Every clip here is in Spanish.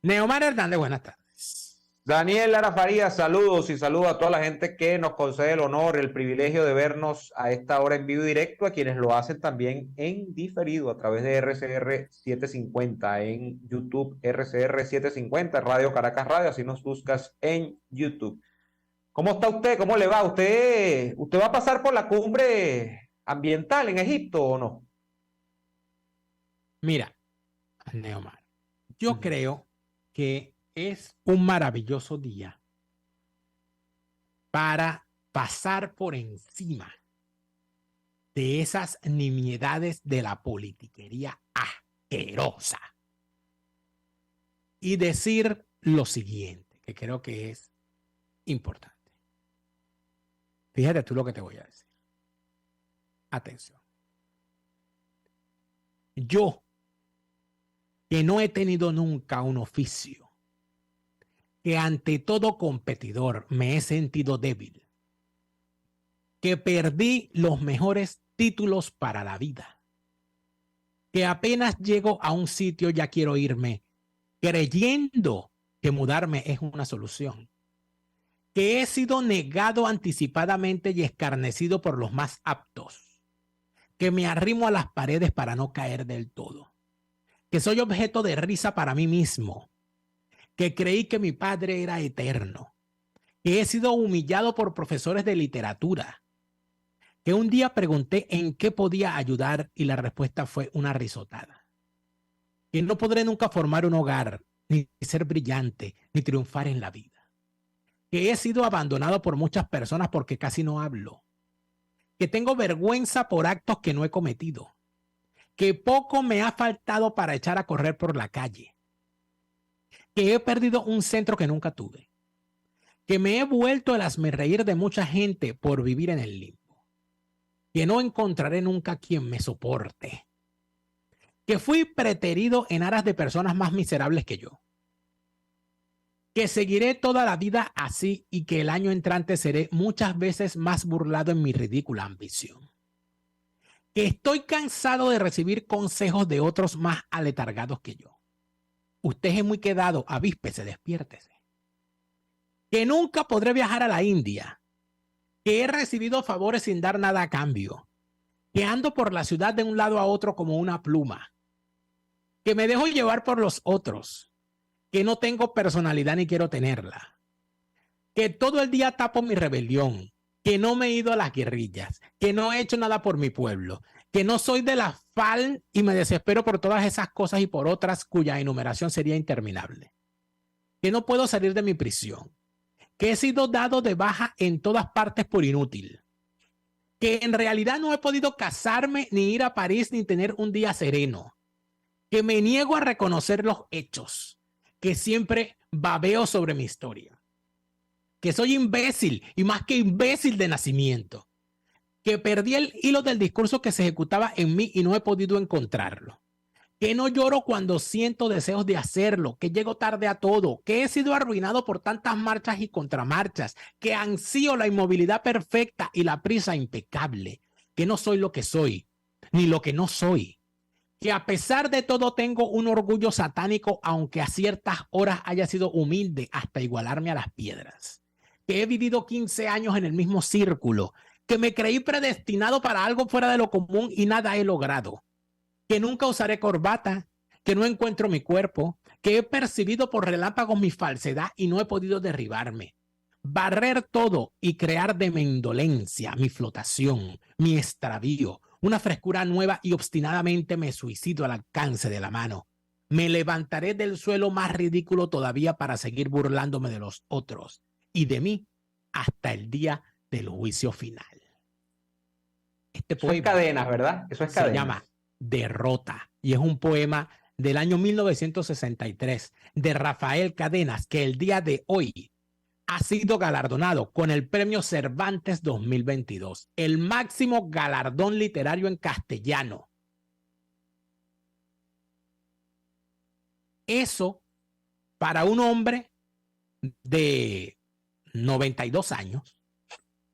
Neomar Hernández, buenas tardes. Daniel Lara Farías, saludos y saludos a toda la gente que nos concede el honor, el privilegio de vernos a esta hora en vivo y directo, a quienes lo hacen también en diferido a través de RCR 750 en YouTube, RCR 750, Radio Caracas Radio, así nos buscas en YouTube. ¿Cómo está usted? ¿Cómo le va? ¿Usted va a pasar por la cumbre ambiental en Egipto o no? Mira, Neomar, yo creo que es un maravilloso día para pasar por encima de esas nimiedades de la politiquería asquerosa y decir lo siguiente, que creo que es importante. Fíjate tú lo que te voy a decir. Atención. Yo, que no he tenido nunca un oficio, que ante todo competidor me he sentido débil, que perdí los mejores títulos para la vida, que apenas llego a un sitio ya quiero irme, creyendo que mudarme es una solución, que he sido negado anticipadamente y escarnecido por los más aptos, que me arrimo a las paredes para no caer del todo, que soy objeto de risa para mí mismo, que creí que mi padre era eterno, que he sido humillado por profesores de literatura, que un día pregunté en qué podía ayudar y la respuesta fue una risotada, que no podré nunca formar un hogar, ni ser brillante, ni triunfar en la vida, que he sido abandonado por muchas personas porque casi no hablo, que tengo vergüenza por actos que no he cometido, que poco me ha faltado para echar a correr por la calle, que he perdido un centro que nunca tuve, que me he vuelto el hazmerreír de mucha gente por vivir en el limbo, que no encontraré nunca quien me soporte, que fui preterido en aras de personas más miserables que yo, que seguiré toda la vida así y que el año entrante seré muchas veces más burlado en mi ridícula ambición, que estoy cansado de recibir consejos de otros más aletargados que yo. Usted es muy quedado, avíspese, despiértese. Que nunca podré viajar a la India, que he recibido favores sin dar nada a cambio, que ando por la ciudad de un lado a otro como una pluma, que me dejo llevar por los otros, que no tengo personalidad ni quiero tenerla, que todo el día tapo mi rebelión, que no me he ido a las guerrillas, que no he hecho nada por mi pueblo, que no soy de la FAL y me desespero por todas esas cosas y por otras cuya enumeración sería interminable, que no puedo salir de mi prisión, que he sido dado de baja en todas partes por inútil, que en realidad no he podido casarme, ni ir a París, ni tener un día sereno, que me niego a reconocer los hechos, que siempre babeo sobre mi historia, que soy imbécil y más que imbécil de nacimiento, que perdí el hilo del discurso que se ejecutaba en mí y no he podido encontrarlo, que no lloro cuando siento deseos de hacerlo, que llego tarde a todo, que he sido arruinado por tantas marchas y contramarchas, que ansío la inmovilidad perfecta y la prisa impecable, que no soy lo que soy, ni lo que no soy, que a pesar de todo tengo un orgullo satánico, aunque a ciertas horas haya sido humilde hasta igualarme a las piedras, que he vivido 15 años en el mismo círculo, que me creí predestinado para algo fuera de lo común y nada he logrado, que nunca usaré corbata, que no encuentro mi cuerpo, que he percibido por relámpagos mi falsedad y no he podido derribarme. Barrer todo y crear de mi indolencia, mi flotación, mi extravío, una frescura nueva y obstinadamente me suicido al alcance de la mano. Me levantaré del suelo más ridículo todavía para seguir burlándome de los otros y de mí hasta el día del juicio final. Este Eso es poema cadenas, ¿verdad? Eso es se cadenas. llama Derrota y es un poema del año 1963 de Rafael Cadenas, que el día de hoy ha sido galardonado con el Premio Cervantes 2022, el máximo galardón literario en castellano. Eso, para un hombre de 92 años,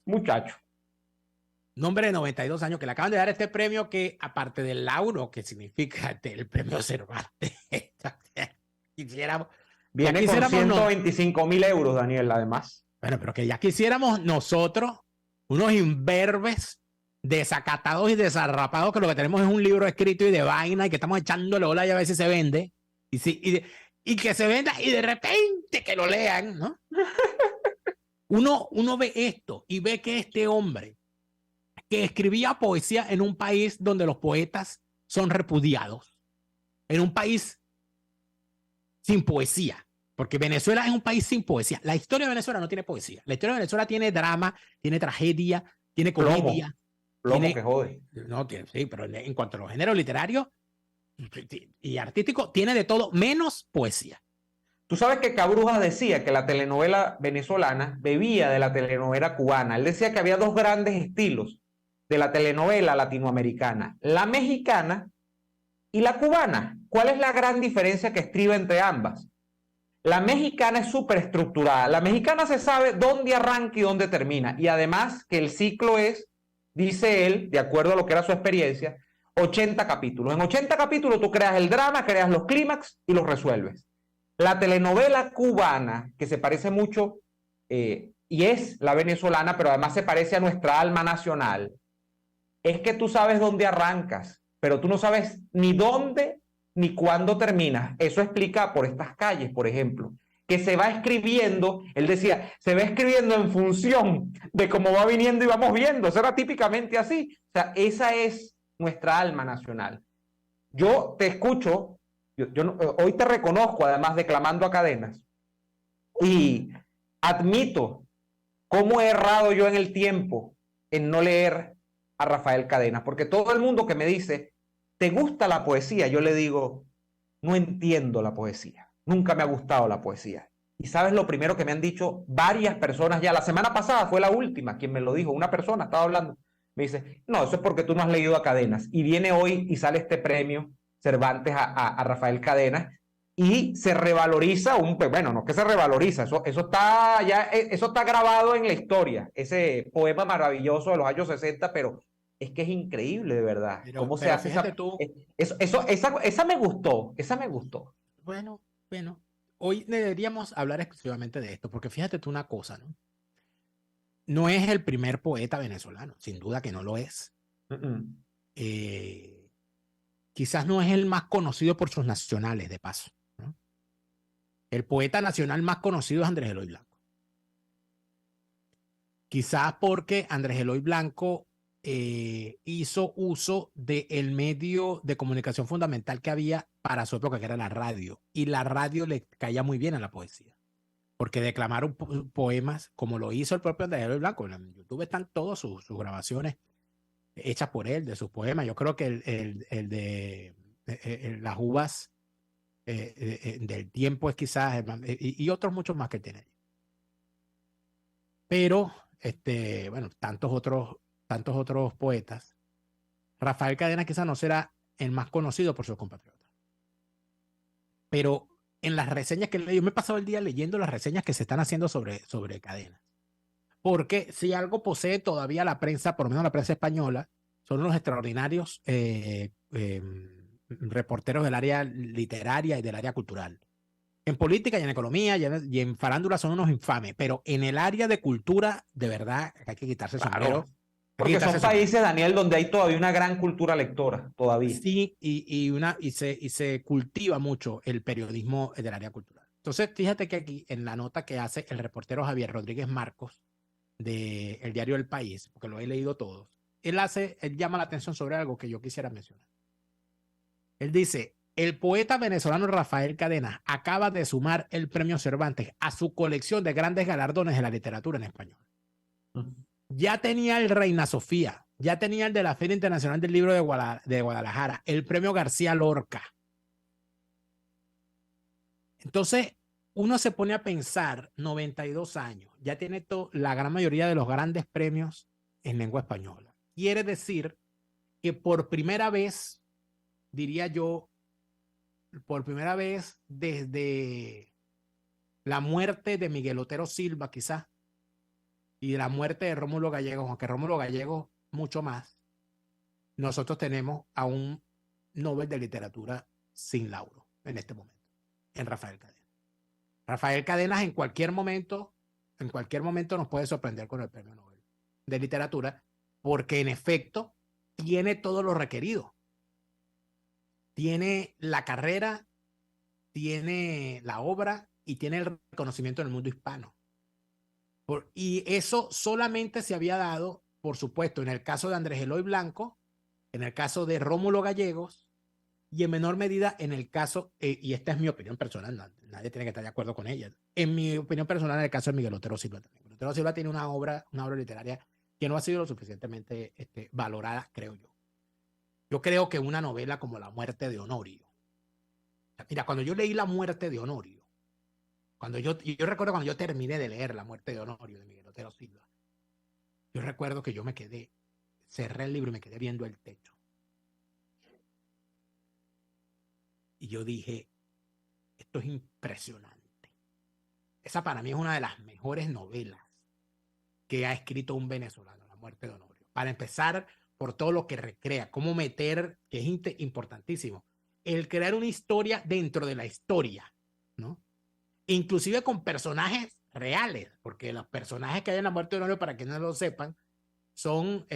Muchacho. un hombre de 92 años que le acaban de dar este premio que, aparte del lauro, que significa el premio Cervantes, quisiéramos Viene con 125.000 euros, Daniel, además. Bueno, pero que ya quisiéramos nosotros, unos imberbes, desacatados y desarrapados, que lo que tenemos es un libro escrito y de vaina y que estamos echándole ola y a ver si se vende. Y que se venda y de repente que lo lean, ¿no? Uno ve esto y ve que este hombre que escribía poesía en un país donde los poetas son repudiados, en un país sin poesía, porque Venezuela es un país sin poesía. La historia de Venezuela no tiene poesía. La historia de Venezuela tiene drama, tiene tragedia, tiene comedia. Plomo que jode. No, sí, pero en cuanto a los géneros literarios y artísticos, tiene de todo menos poesía. Tú sabes que Cabrujas decía que la telenovela venezolana bebía de la telenovela cubana. Él decía que había dos grandes estilos de la telenovela latinoamericana, la mexicana y la cubana. ¿Cuál es la gran diferencia que estriba entre ambas? La mexicana es súper estructurada. La mexicana se sabe dónde arranca y dónde termina. Y además que el ciclo es, dice él, de acuerdo a lo que era su experiencia, 80 capítulos. En 80 capítulos tú creas el drama, creas los clímax y los resuelves. La telenovela cubana, que se parece mucho, y es la venezolana, pero además se parece a nuestra alma nacional, es que tú sabes dónde arrancas, pero tú no sabes ni dónde ni cuándo terminas. Eso explica por estas calles, por ejemplo, que se va escribiendo, él decía, se va escribiendo en función de cómo va viniendo y vamos viendo. Eso era típicamente así. O sea, esa es nuestra alma nacional. Yo te escucho. Hoy te reconozco, además, declamando a Cadenas, y admito cómo he errado yo en el tiempo en no leer a Rafael Cadenas, porque todo el mundo que me dice, ¿te gusta la poesía? Yo le digo, no entiendo la poesía, nunca me ha gustado la poesía. Y sabes lo primero que me han dicho varias personas ya, la semana pasada fue la última quien me lo dijo, una persona estaba hablando, me dice, no, eso es porque tú no has leído a Cadenas, y viene hoy y sale este premio Cervantes a Rafael Cadenas, y se revaloriza bueno, no que se revaloriza, eso está ya, eso está grabado en la historia, ese poema maravilloso de los años 60, pero es que es increíble, de verdad, cómo se hace esa, tú, esa me gustó, esa me gustó. Bueno, hoy deberíamos hablar exclusivamente de esto, porque fíjate tú una cosa, ¿no? No es el primer poeta venezolano, sin duda que no lo es. Quizás no es el más conocido por sus nacionales, de paso, ¿no? El poeta nacional más conocido es Andrés Eloy Blanco. Quizás porque Andrés Eloy Blanco hizo uso del medio de comunicación fundamental que había para su época, que era la radio. Y la radio le caía muy bien a la poesía. Porque declamaron poemas, como lo hizo el propio Andrés Eloy Blanco. En YouTube están todas sus grabaciones hechas por él, de sus poemas. Yo creo que el de las uvas del tiempo es quizás, y otros muchos más que tiene. Pero, bueno, tantos otros poetas. Rafael Cadenas quizás no será el más conocido por sus compatriotas. Pero en las reseñas que yo me he pasado el día leyendo las reseñas que se están haciendo sobre Cadenas. Porque si algo posee todavía la prensa, por lo menos la prensa española, son los extraordinarios reporteros del área literaria y del área cultural. En política y en economía y en farándula son unos infames, pero en el área de cultura, de verdad, hay que quitarse el sombrero. Porque son países, Daniel, donde hay todavía una gran cultura lectora, todavía. Sí, y se cultiva mucho el periodismo del área cultural. Entonces, fíjate que aquí, en la nota que hace el reportero Javier Rodríguez Marcos, del diario El País, porque lo he leído todos, él llama la atención sobre algo que yo quisiera mencionar. Él dice, el poeta venezolano Rafael Cadenas acaba de sumar el premio Cervantes a su colección de grandes galardones de la literatura en español. Ya tenía el Reina Sofía, ya tenía el de la Feria Internacional del Libro de Guadalajara, el premio García Lorca. Entonces, uno se pone a pensar, 92 años, ya tiene la gran mayoría de los grandes premios en lengua española. Quiere decir que por primera vez, diría yo, por primera vez desde la muerte de Miguel Otero Silva, quizás, y la muerte de Rómulo Gallegos, aunque Rómulo Gallegos mucho más, nosotros tenemos a un Nobel de Literatura sin lauro en este momento, en Rafael Cadenas. Rafael Cadenas en cualquier momento nos puede sorprender con el premio Nobel de literatura, porque en efecto tiene todo lo requerido. Tiene la carrera, tiene la obra y tiene el reconocimiento en el mundo hispano. Y eso solamente se había dado, por supuesto, en el caso de Andrés Eloy Blanco, en el caso de Rómulo Gallegos y en menor medida en el caso, y esta es mi opinión personal, nadie tiene que estar de acuerdo con ella, en mi opinión personal en el caso de Miguel Otero Silva también. Miguel Otero Silva tiene una obra literaria que no ha sido lo suficientemente valorada, creo yo. Yo creo que una novela como La muerte de Honorio. Mira, cuando yo leí La muerte de Honorio, yo recuerdo cuando yo terminé de leer La muerte de Honorio de Miguel Otero Silva, yo recuerdo que yo me quedé, cerré el libro y me quedé viendo el techo. Y yo dije, esto es impresionante. Esa para mí es una de las mejores novelas que ha escrito un venezolano, La muerte de Honorio. Para empezar, por todo lo que recrea, cómo meter, que es importantísimo, el crear una historia dentro de la historia, ¿no? Inclusive con personajes reales, porque los personajes que hay en La muerte de Honorio, para quienes no lo sepan, son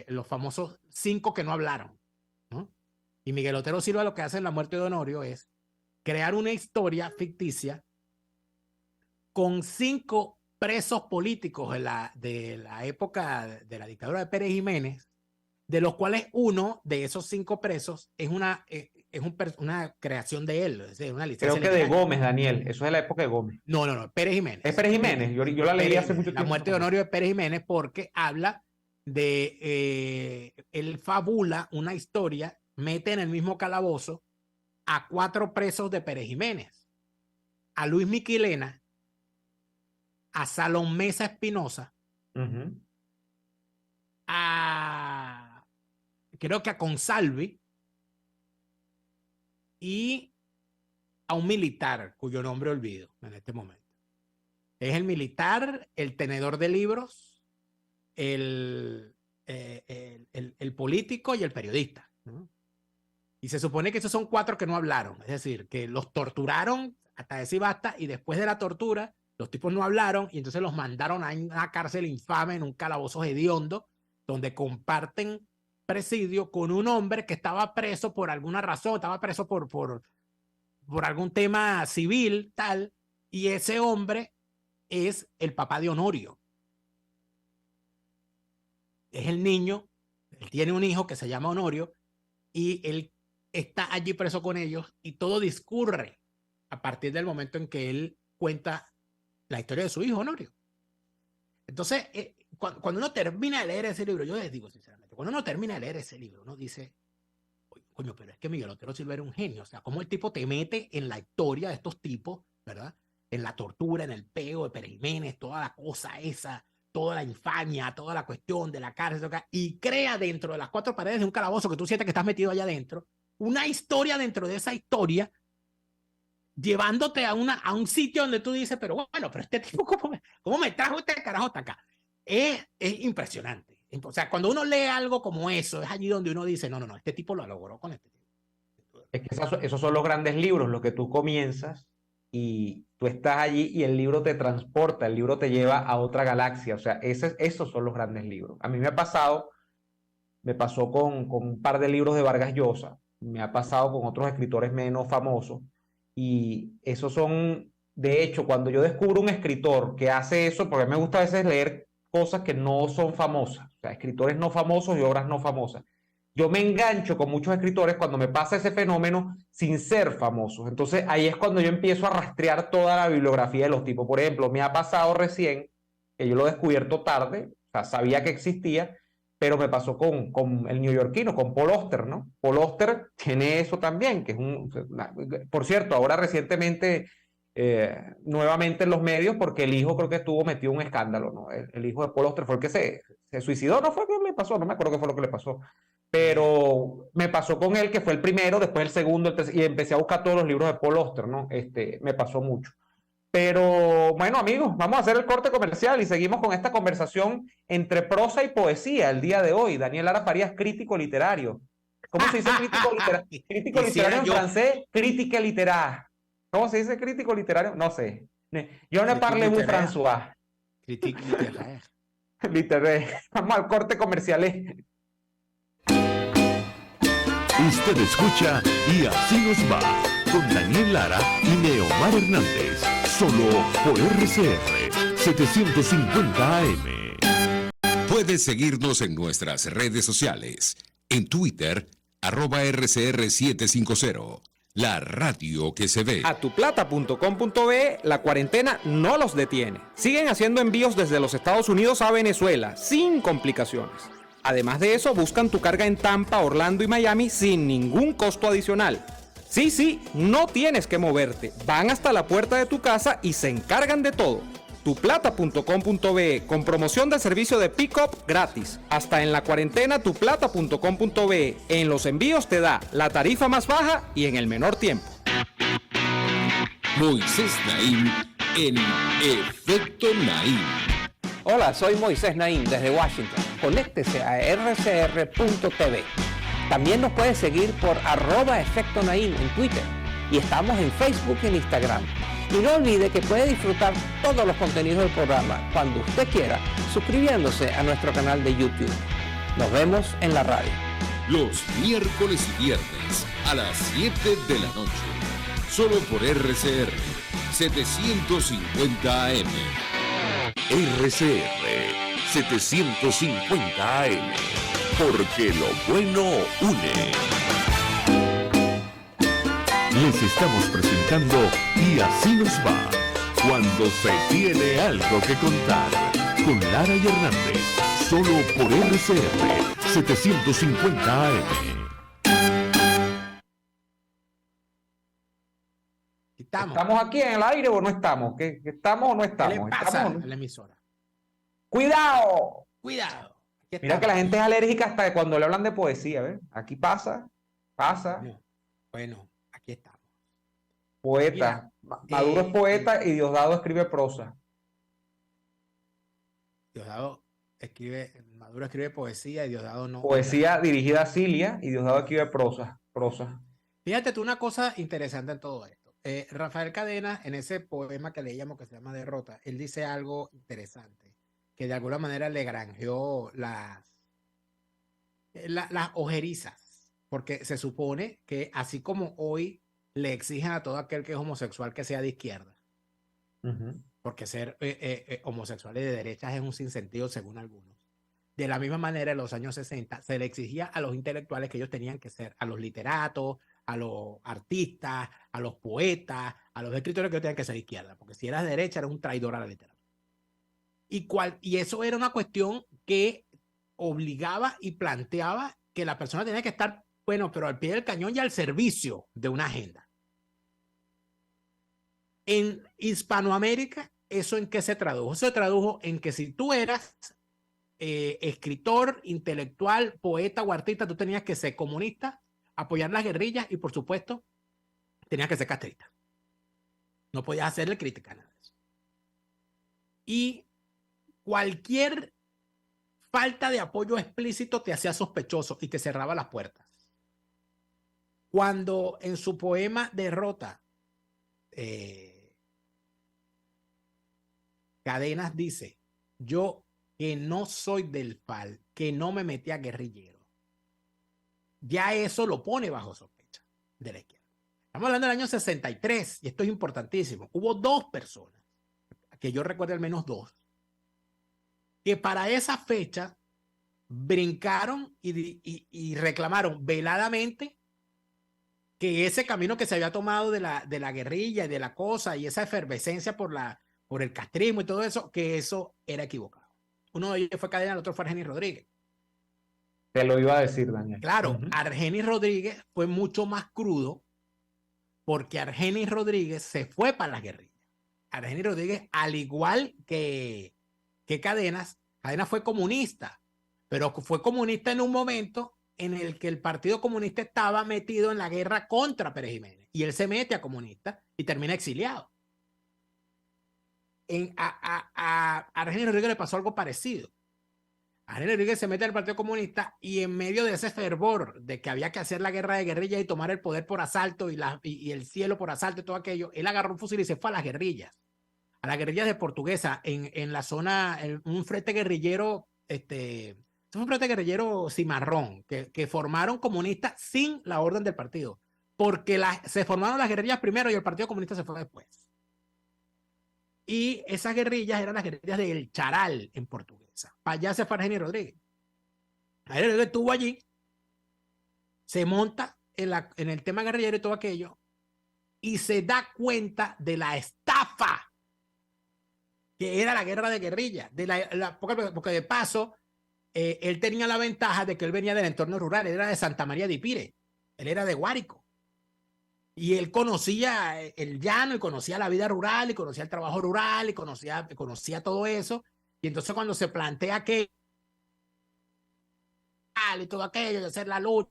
los famosos 5 que no hablaron, ¿no? Y Miguel Otero Silva lo que hace en La muerte de Honorio es crear una historia ficticia con 5 presos políticos de la época de la dictadura de Pérez Jiménez, de los cuales uno de esos 5 presos es una creación de él, es decir, una licencia Creo que literaria. de Gómez, Daniel, eso es de la época de Gómez. No, Pérez Jiménez. Es Pérez Jiménez, yo la leí hace mucho tiempo. La muerte de Honorio de Pérez Jiménez, porque habla de, él fabula una historia, mete en el mismo calabozo a 4 presos de Pérez Jiménez, a Luis Miquilena, a Salón Mesa Espinosa, creo que a Consalvi y a un militar cuyo nombre olvido en este momento. Es el militar, el tenedor de libros, el político y el periodista, ¿no? Y se supone que esos son 4 que no hablaron, es decir, que los torturaron hasta decir basta, y después de la tortura los tipos no hablaron y entonces los mandaron a una cárcel infame, en un calabozo hediondo, donde comparten presidio con un hombre que estaba preso por alguna razón, estaba preso por algún tema civil, tal, y ese hombre es el papá de Honorio. Es el niño, él tiene un hijo que se llama Honorio, y él está allí preso con ellos, y todo discurre a partir del momento en que él cuenta la historia de su hijo Honorio. Entonces, cuando uno termina de leer ese libro, yo les digo sinceramente, cuando uno termina de leer ese libro, uno dice, coño, pero es que Miguel Otero Silva era un genio. O sea, cómo el tipo te mete en la historia de estos tipos, ¿verdad? En la tortura, en el peo de Pérez Jiménez, toda la cosa esa, toda la infamia, toda la cuestión de la cárcel, y crea dentro de las 4 paredes de un calabozo que tú sientes que estás metido allá adentro, una historia dentro de esa historia, llevándote a un sitio donde tú dices, pero bueno, pero este tipo, ¿cómo me trajo este carajo hasta acá? Es impresionante. O sea, cuando uno lee algo como eso, es allí donde uno dice, no, este tipo lo logró con este tipo. Es que esos son los grandes libros, los que tú comienzas y tú estás allí y el libro te transporta, el libro te lleva a otra galaxia. O sea, esos son los grandes libros. A mí me pasó con un par de libros de Vargas Llosa, me ha pasado con otros escritores menos famosos, y esos son, de hecho, cuando yo descubro un escritor que hace eso, porque a mí me gusta a veces leer cosas que no son famosas, o sea, escritores no famosos y obras no famosas. Yo me engancho con muchos escritores cuando me pasa ese fenómeno sin ser famosos. Entonces ahí es cuando yo empiezo a rastrear toda la bibliografía de los tipos. Por ejemplo, me ha pasado recién, que yo lo he descubierto tarde, o sea, sabía que existía, pero me pasó con el neoyorquino, con Paul Auster, ¿no? Paul Auster tiene eso también, que es por cierto, ahora recientemente, nuevamente en los medios, porque el hijo creo que estuvo metido en un escándalo, ¿no? El hijo de Paul Auster fue el que se suicidó, ¿no fue que le pasó? No me acuerdo qué fue lo que le pasó, pero me pasó con él, que fue el primero, después el segundo, el tercero, y empecé a buscar todos los libros de Paul Auster, ¿no? Me pasó mucho. Pero bueno, amigos, vamos a hacer el corte comercial y seguimos con esta conversación entre prosa y poesía el día de hoy. Daniel Lara Farías, crítico literario. ¿Cómo se dice crítico literario? Crítico literario en francés, crítica literaria. ¿Cómo se dice crítico literario? No sé. Yo no Critique parle muy littéraire. François. Critique littéraire. Literaire. Vamos al corte comercial. Usted escucha Y Así Nos Va con Daniel Lara y Neomar Hernández, solo por RCR 750 AM. Puedes seguirnos en nuestras redes sociales. En Twitter, @RCR750. La radio que se ve. Atuplata.com.be, la cuarentena no los detiene. Siguen haciendo envíos desde los Estados Unidos a Venezuela, sin complicaciones. Además de eso, buscan tu carga en Tampa, Orlando y Miami sin ningún costo adicional. Sí, no tienes que moverte. Van hasta la puerta de tu casa y se encargan de todo. Tuplata.com.be, con promoción del servicio de pick-up gratis. Hasta en la cuarentena, tuplata.com.be. En los envíos te da la tarifa más baja y en el menor tiempo. Moisés Naim en Efecto Naim. Hola, soy Moisés Naim desde Washington. Conéctese a rcr.tv. También nos puede seguir por @Efecto Naim en Twitter. Y estamos en Facebook y en Instagram. Y no olvide que puede disfrutar todos los contenidos del programa cuando usted quiera, suscribiéndose a nuestro canal de YouTube. Nos vemos en la radio. Los miércoles y viernes a las 7 de la noche. Solo por RCR 750 AM. RCR 750 AM, porque lo bueno une. Les estamos presentando Y Así Nos Va, cuando se tiene algo que contar, con Lara y Hernández, solo por RCR 750 AM. ¿Estamos aquí en el aire o no estamos? ¿Qué estamos o no ¿Qué estamos? le pasa ¿Estamos o a no? la emisora? ¡Cuidado! Cuidado. Aquí Mira que estamos. la gente es alérgica hasta cuando le hablan de poesía, ¿ves? Aquí pasa. Bueno, aquí estamos. Poeta. Maduro es poeta y Diosdado escribe prosa. Maduro escribe poesía y Diosdado no. Poesía dirigida a Cilia y Diosdado escribe prosa. Fíjate tú una cosa interesante en todo esto. Rafael Cadena, en ese poema que leíamos que se llama Derrota, él dice algo interesante, que de alguna manera le granjeó las ojerizas, porque se supone que así como hoy le exigen a todo aquel que es homosexual que sea de izquierda, porque ser homosexual y de derechas es un sinsentido según algunos. De la misma manera, en los años 60 se le exigía a los intelectuales que ellos tenían que ser, a los literatos, a los artistas, a los poetas, a los escritores, que ellos tenían que ser de izquierda, porque si eras de derecha eras un traidor a la literatura. Y eso era una cuestión que obligaba y planteaba que la persona tenía que estar, bueno, pero al pie del cañón y al servicio de una agenda. En Hispanoamérica, ¿eso en qué se tradujo? Se tradujo en que si tú eras escritor, intelectual, poeta o artista, tú tenías que ser comunista, apoyar las guerrillas y, por supuesto, tenías que ser castrista. No podías hacerle crítica a nada de eso. Y cualquier falta de apoyo explícito te hacía sospechoso y te cerraba las puertas. Cuando en su poema Derrota, Cadenas dice: yo que no soy del FAL, que no me metí a guerrillero, ya eso lo pone bajo sospecha de la izquierda. Estamos hablando del año 63 y esto es importantísimo. Hubo dos personas, que yo recuerdo al menos dos, que para esa fecha brincaron y reclamaron veladamente que ese camino que se había tomado de la guerrilla y de la cosa y esa efervescencia por el castrismo y todo eso, que eso era equivocado. Uno de ellos fue Cadena, el otro fue Argenis Rodríguez. Te lo iba a decir, Daniel. Claro, Argenis Rodríguez fue mucho más crudo porque Argenis Rodríguez se fue para las guerrillas. Argenis Rodríguez, al igual que Cadenas fue comunista, pero fue comunista en un momento en el que el Partido Comunista estaba metido en la guerra contra Pérez Jiménez y él se mete a comunista y termina exiliado. A Argenis Rodríguez le pasó algo parecido. Argenis Rodríguez se mete al Partido Comunista y en medio de ese fervor de que había que hacer la guerra de guerrillas y tomar el poder por asalto y el cielo por asalto y todo aquello, él agarró un fusil y se fue a las guerrillas de Portuguesa, en la zona, en un frente guerrillero, un frente guerrillero cimarrón, que formaron comunistas sin la orden del partido, porque se formaron las guerrillas primero y el Partido Comunista se fue después. Y esas guerrillas eran las guerrillas del Charal en Portuguesa. Para allá se fue Argenis Rodríguez. Argenis Rodríguez estuvo allí, se monta en el tema guerrillero y todo aquello, y se da cuenta de la estafa que era la guerra de guerrillas. Porque de paso, él tenía la ventaja de que él venía del entorno rural, él era de Santa María de Ipire, él era de Guárico. Y él conocía el llano y conocía la vida rural y conocía el trabajo rural y conocía todo eso. Y entonces cuando se plantea que y todo aquello de hacer la lucha,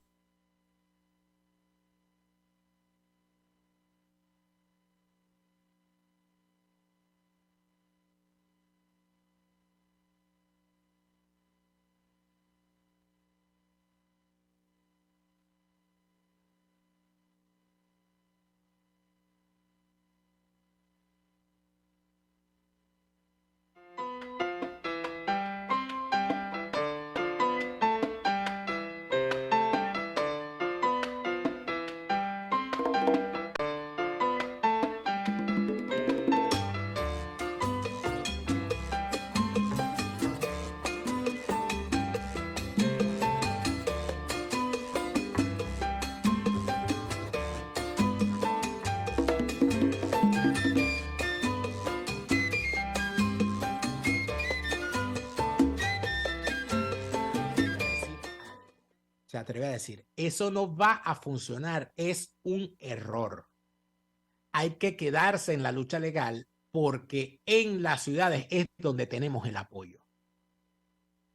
se atreve a decir, eso no va a funcionar, es un error. Hay que quedarse en la lucha legal porque en las ciudades es donde tenemos el apoyo.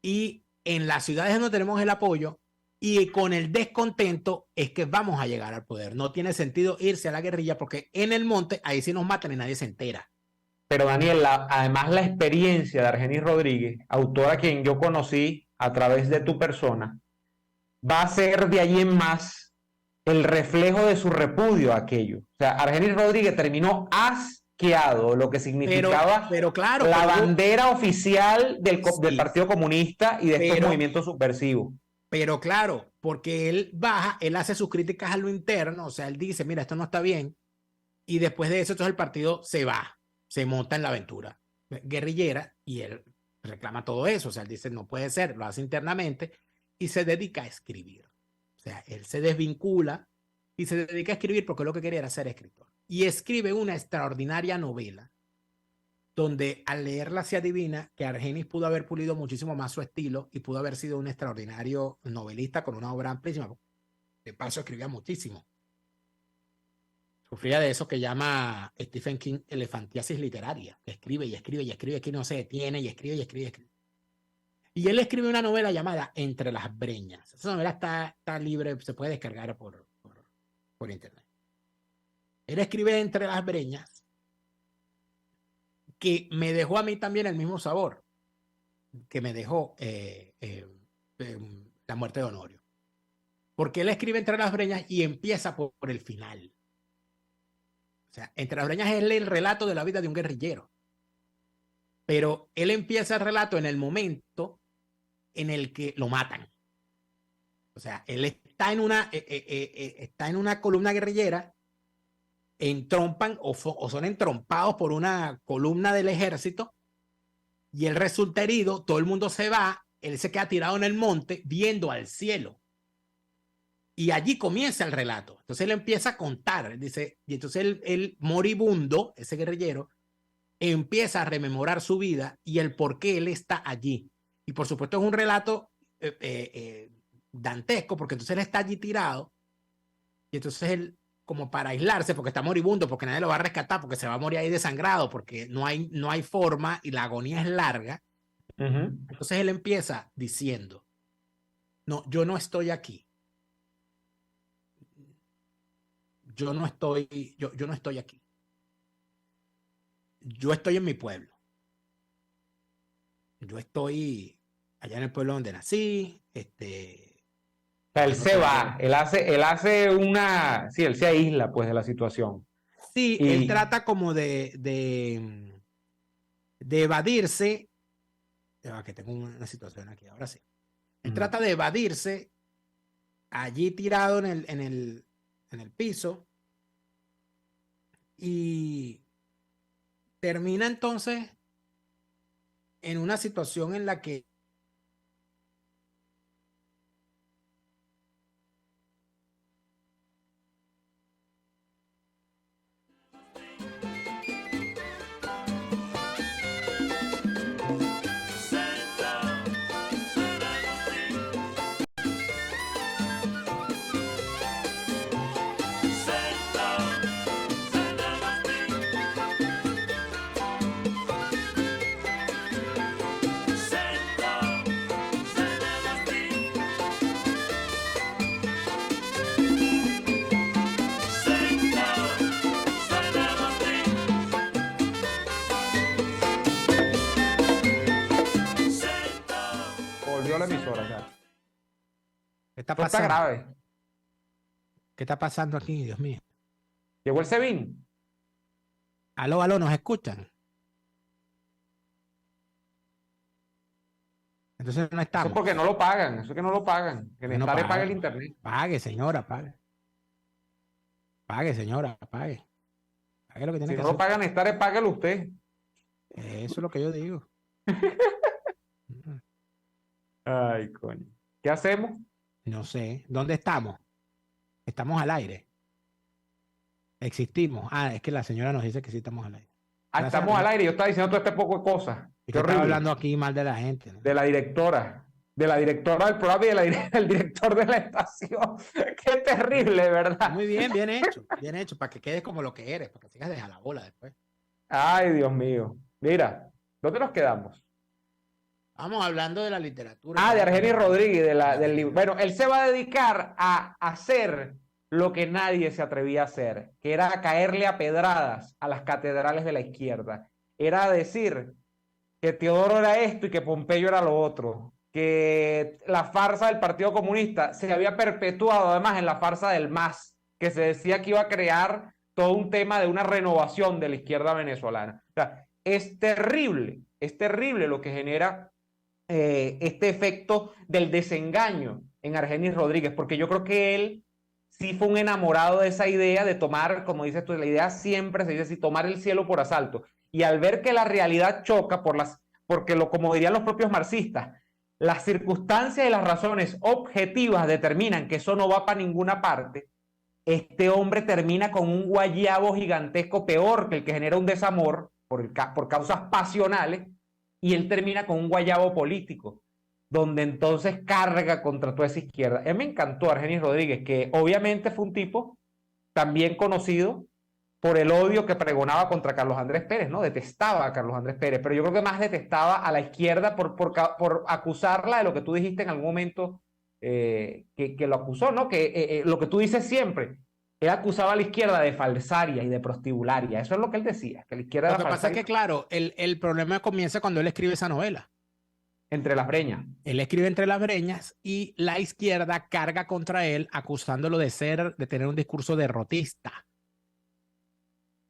Y en las ciudades es donde tenemos el apoyo y con el descontento es que vamos a llegar al poder. No tiene sentido irse a la guerrilla porque en el monte ahí sí nos matan y nadie se entera. Pero Daniel, además la experiencia de Argenis Rodríguez, autora a quien yo conocí a través de tu persona, va a ser de allí en más el reflejo de su repudio a aquello. O sea, Argenis Rodríguez terminó asqueado, lo que significaba pero claro, la bandera oficial del Partido Comunista y de estos movimientos subversivos. Pero claro, porque él baja, él hace sus críticas a lo interno, o sea, él dice, mira, esto no está bien, y después de eso, entonces el partido se va, se monta en la aventura guerrillera, y él reclama todo eso, o sea, él dice, no puede ser, lo hace internamente, y se dedica a escribir. O sea, él se desvincula y se dedica a escribir porque lo que quería era ser escritor. Y escribe una extraordinaria novela donde al leerla se adivina que Argenis pudo haber pulido muchísimo más su estilo y pudo haber sido un extraordinario novelista con una obra amplísima. De paso, escribía muchísimo. Sufría de eso que llama Stephen King elefantiasis literaria, que escribe y escribe y escribe, y aquí no se detiene y escribe y escribe y escribe. Y él escribe una novela llamada Entre las Breñas. Esa novela está libre, se puede descargar por internet. Él escribe Entre las Breñas, que me dejó a mí también el mismo sabor que me dejó La muerte de Honorio. Porque él escribe Entre las Breñas y empieza por el final. O sea, Entre las Breñas es el relato de la vida de un guerrillero. Pero él empieza el relato en el momento en el que lo matan. O sea, él está en una columna guerrillera, entrompan o son entrompados por una columna del ejército y él resulta herido, todo el mundo se va, él se queda tirado en el monte viendo al cielo. Y allí comienza el relato. Entonces él empieza a contar, él dice, y entonces el moribundo, ese guerrillero, empieza a rememorar su vida y el por qué él está allí. Y por supuesto es un relato dantesco, porque entonces él está allí tirado y entonces él, como para aislarse, porque está moribundo, porque nadie lo va a rescatar, porque se va a morir ahí desangrado, porque no hay forma y la agonía es larga. Entonces él empieza diciendo, no, yo no estoy aquí. Yo no estoy aquí. Yo estoy en mi pueblo. Yo estoy allá en el pueblo donde nací, O sea, él no se sé. va, él hace una, sí, él se aísla pues de la situación. Sí, Y- él trata como de evadirse. Ya va, que tengo una situación aquí, ahora sí. Él Ujú. trata de evadirse allí tirado en el piso y termina entonces en una situación en la que volvió a la emisora ya. ¿qué está Esto está pasando? grave. ¿Qué está pasando aquí, Dios mío? Llegó el SEBIN. Aló, aló, ¿nos escuchan? Entonces no Eso es estamos. porque no lo pagan, eso es que no lo pagan. Que Que no Nestare paga el pague. internet. Pague, señora, pague. Pague, señora, pague. Pague lo que tiene Si que no lo hacer. pagan Nestare, páguelo usted. Eso es lo que yo digo. Ay, coño. ¿Qué hacemos? No sé. ¿Dónde estamos? Estamos al aire. Existimos. Ah, es que la señora nos dice que sí estamos al aire. Ah, Gracias, estamos al señora. aire. Yo estaba diciendo todo este poco de cosas. Y Qué que estaba horrible. hablando aquí mal de la gente, ¿no? De la directora del programa y del director de la estación. Qué terrible, ¿verdad? Muy bien hecho, para que quedes como lo que eres, para que sigas dejar la bola después. Ay, Dios mío. Mira, ¿dónde nos quedamos? Vamos hablando de la literatura. Ah, de Argenis Rodríguez, del Argenis. libro. Bueno, él se va a dedicar a hacer lo que nadie se atrevía a hacer, que era a caerle a pedradas a las catedrales de la izquierda. Era decir que Teodoro era esto y que Pompeyo era lo otro, que la farsa del Partido Comunista se había perpetuado además en la farsa del MAS, que se decía que iba a crear todo un tema de una renovación de la izquierda venezolana. O sea, es terrible lo que genera este efecto del desengaño en Argenis Rodríguez, porque yo creo que él sí fue un enamorado de esa idea de tomar, como dices tú, la idea siempre se dice así, tomar el cielo por asalto. Y al ver que la realidad choca porque como dirían los propios marxistas, las circunstancias y las razones objetivas determinan que eso no va para ninguna parte, este hombre termina con un guayabo gigantesco peor que el que genera un desamor por causas pasionales, y él termina con un guayabo político, donde entonces carga contra toda esa izquierda. A mí me encantó Argenis Rodríguez, que obviamente fue un tipo también conocido por el odio que pregonaba contra Carlos Andrés Pérez, ¿no? Detestaba a Carlos Andrés Pérez, pero yo creo que más detestaba a la izquierda por acusarla de lo que tú dijiste en algún momento, que lo acusó, ¿no? Que lo que tú dices siempre, él acusaba a la izquierda de falsaria y de prostibularia. Eso es lo que él decía, que la izquierda Lo era que pasa es falsaria que, claro, el problema comienza cuando él escribe esa novela. entre las breñas. Él escribe Entre las Breñas y la izquierda carga contra él acusándolo de tener un discurso derrotista,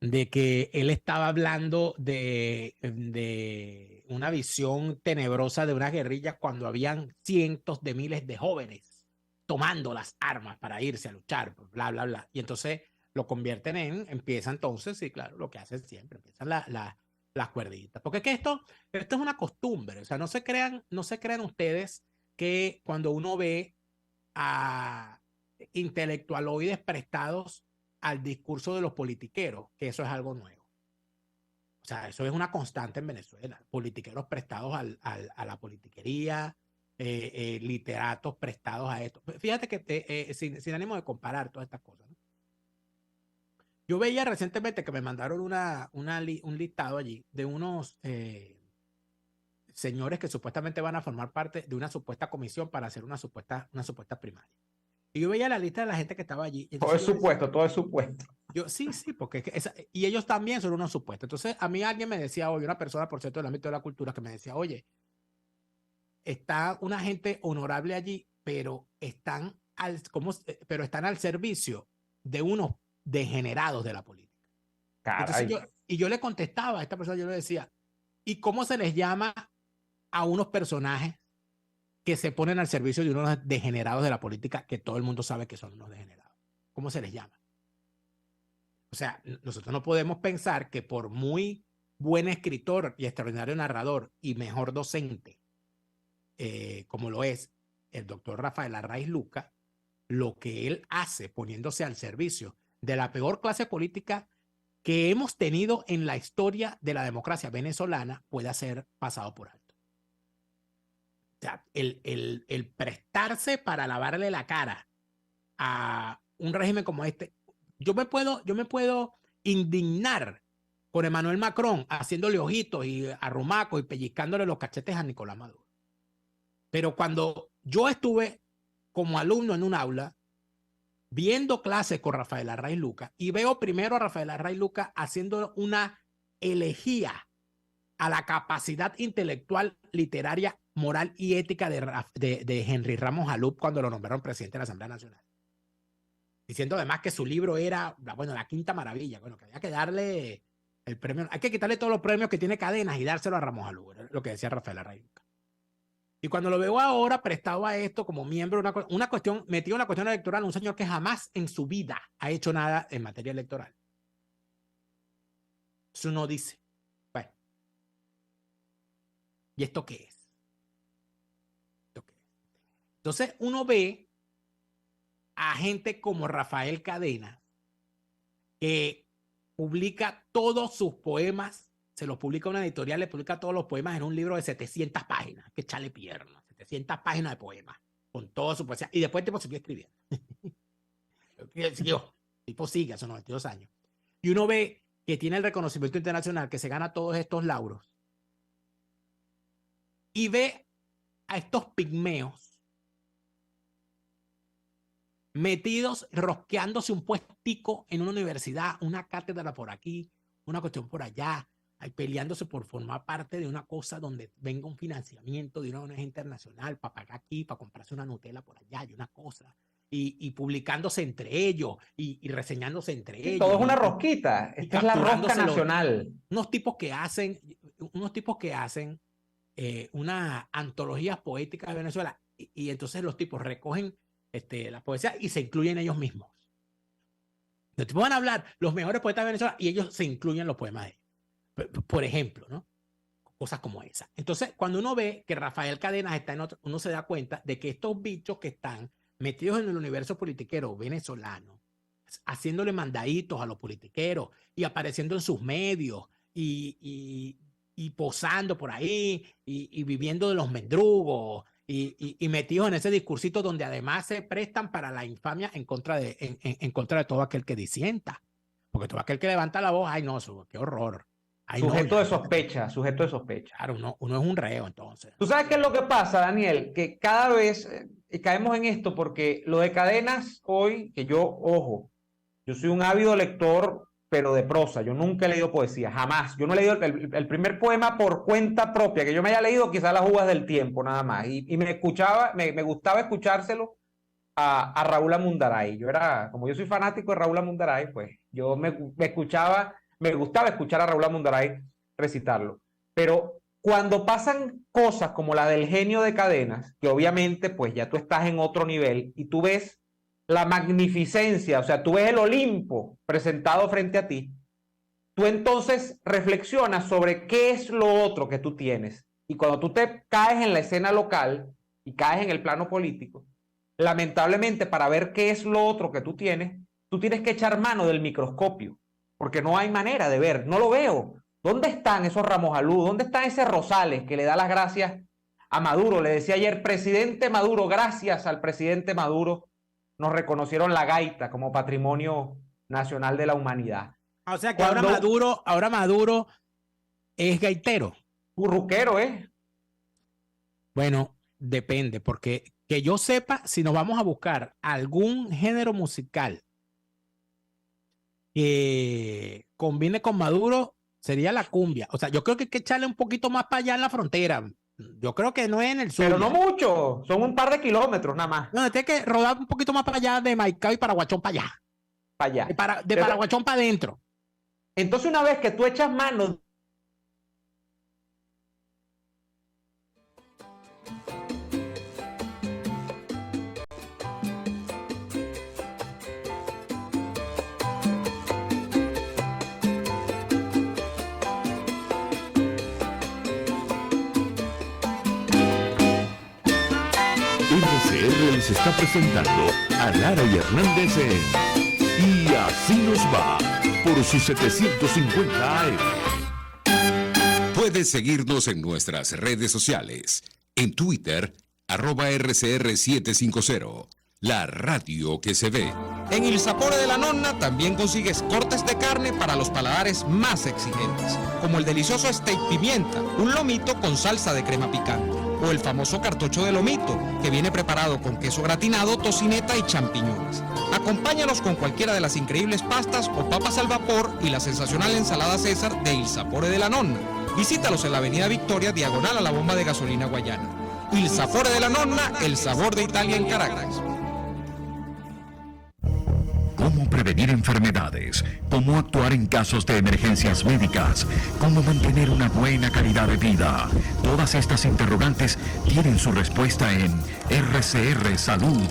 de que él estaba hablando de una visión tenebrosa de unas guerrillas cuando habían cientos de miles de jóvenes tomando las armas para irse a luchar, bla, bla, bla. Y entonces lo convierten empieza entonces, sí, claro, lo que hacen siempre, empiezan las cuerditas. Porque es que esto es una costumbre, o sea, no se crean ustedes que cuando uno ve a intelectualoides prestados al discurso de los politiqueros, que eso es algo nuevo. O sea, eso es una constante en Venezuela. Politiqueros prestados a la politiquería, literatos prestados a esto. Fíjate que sin ánimo de comparar todas estas cosas, ¿no? Yo veía recientemente que me mandaron un listado allí de unos señores que supuestamente van a formar parte de una supuesta comisión para hacer una supuesta primaria. Y yo veía la lista de la gente que estaba allí. Todo es supuesto, todo es supuesto. Sí, porque y ellos también son unos supuestos. Entonces, a mí alguien me decía hoy, una persona, por cierto, del ámbito de la cultura, que me decía, oye, está una gente honorable allí, pero están al servicio de unos degenerados de la política. Entonces yo le contestaba a esta persona, yo le decía, ¿y cómo se les llama a unos personajes que se ponen al servicio de unos degenerados de la política que todo el mundo sabe que son unos degenerados? ¿Cómo se les llama? O sea, nosotros no podemos pensar que por muy buen escritor y extraordinario narrador y mejor docente, como lo es el doctor Rafael Arraiz Luca, lo que él hace poniéndose al servicio de la peor clase política que hemos tenido en la historia de la democracia venezolana pueda ser pasado por alto. O sea, el prestarse para lavarle la cara a un régimen como este, yo me puedo indignar con Emmanuel Macron haciéndole ojitos y arrumacos y pellizcándole los cachetes a Nicolás Maduro. Pero cuando yo estuve como alumno en un aula viendo clases con Rafael Arraiz Luca y veo primero a Rafael Arraiz Luca haciendo una elegía a la capacidad intelectual, literaria, moral y ética de Henry Ramos Alup cuando lo nombraron presidente de la Asamblea Nacional. Diciendo además que su libro era, bueno, la quinta maravilla, bueno, que había que darle el premio, hay que quitarle todos los premios que tiene Cadenas y dárselo a Ramos Alup, lo que decía Rafael Arraiz Luca. Y cuando lo veo ahora prestado a esto como miembro de una cuestión, metido en la cuestión electoral, un señor que jamás en su vida ha hecho nada en materia electoral. Eso no dice. Bueno. ¿Y esto qué es? Entonces uno ve a gente como Rafael Cadenas que publica todos sus poemas, se los publica una editorial, le publica todos los poemas en un libro de 700 páginas, que echarle piernas, 700 páginas de poemas, con toda su poesía, y después el tipo siguió escribiendo. El tipo sigue a sus 92 años. Y uno ve que tiene el reconocimiento internacional, que se gana todos estos lauros, y ve a estos pigmeos metidos, rosqueándose un puestico en una universidad, una cátedra por aquí, una cuestión por allá, peleándose por formar parte de una cosa donde venga un financiamiento de una ONG internacional para pagar aquí, para comprarse una Nutella por allá y una cosa, y publicándose entre ellos y reseñándose entre ellos. Todo es una rosquita, esta es la rosca nacional. Unos tipos que hacen unas antologías poéticas de Venezuela y entonces los tipos recogen la poesía y se incluyen ellos mismos. Los tipos van a hablar los mejores poetas de Venezuela y ellos se incluyen los poemas de ellos. Por ejemplo, ¿no? Cosas como esa. Entonces, cuando uno ve que Rafael Cadenas está en otro, uno se da cuenta de que estos bichos que están metidos en el universo politiquero venezolano, haciéndole mandaditos a los politiqueros y apareciendo en sus medios y posando por ahí y viviendo de los mendrugos y metidos en ese discursito donde además se prestan para la infamia en contra de todo aquel que disienta. Porque todo aquel que levanta la voz, ay no, qué horror. Ay, sujeto de sospecha. Claro, uno es un reo entonces. ¿Tú sabes qué es lo que pasa, Daniel? Que cada vez caemos en esto porque lo de Cadenas hoy, que yo soy un ávido lector, pero de prosa. Yo nunca he leído poesía, jamás. Yo no he leído el primer poema por cuenta propia, que yo me haya leído quizás Las uvas del tiempo, nada más. Y me gustaba escuchárselo a Raúl Amundaray. Como yo soy fanático de Raúl Amundaray, pues yo me gustaba escuchar a Raúl Amundaray recitarlo. Pero cuando pasan cosas como la del genio de Cadenas, que obviamente pues ya tú estás en otro nivel y tú ves la magnificencia, o sea, tú ves el Olimpo presentado frente a ti, tú entonces reflexionas sobre qué es lo otro que tú tienes. Y cuando tú te caes en la escena local y caes en el plano político, lamentablemente para ver qué es lo otro que tú tienes que echar mano del microscopio, porque no hay manera de ver, no lo veo. ¿Dónde están esos Ramos Alup? ¿Dónde está ese Rosales que le da las gracias a Maduro? Le decía ayer, presidente Maduro, gracias al presidente Maduro, nos reconocieron la gaita como patrimonio nacional de la humanidad. O sea que ahora Maduro es gaitero. Curruquero, ¿eh? Bueno, depende, porque que yo sepa, si nos vamos a buscar algún género musical que combine con Maduro, sería la cumbia. O sea, yo creo que hay que echarle un poquito más para allá en la frontera. Yo creo que no es en el sur. Pero no mucho, son un par de kilómetros nada más. No, tiene que rodar un poquito más para allá de Maicao y Paraguachón para allá. Para allá. De Paraguachón para adentro. Entonces, una vez que tú echas mano RCR les está presentando a Lara y Hernández en Y Así Nos Va por su 750 AM. Puedes seguirnos en nuestras redes sociales. En Twitter, @RCR750. La radio que se ve. En Il Sapore de la Nonna también consigues cortes de carne para los paladares más exigentes, como el delicioso steak pimienta, un lomito con salsa de crema picante, o el famoso cartocho de lomito, que viene preparado con queso gratinado, tocineta y champiñones. Acompáñalos con cualquiera de las increíbles pastas o papas al vapor y la sensacional ensalada César de Il Sapore de la Nonna. Visítalos en la avenida Victoria, diagonal a la bomba de gasolina Guayana. Il Sapore de la Nonna, el sabor de Italia en Caracas. Cómo prevenir enfermedades, cómo actuar en casos de emergencias médicas, cómo mantener una buena calidad de vida. Todas estas interrogantes tienen su respuesta en RCR Salud.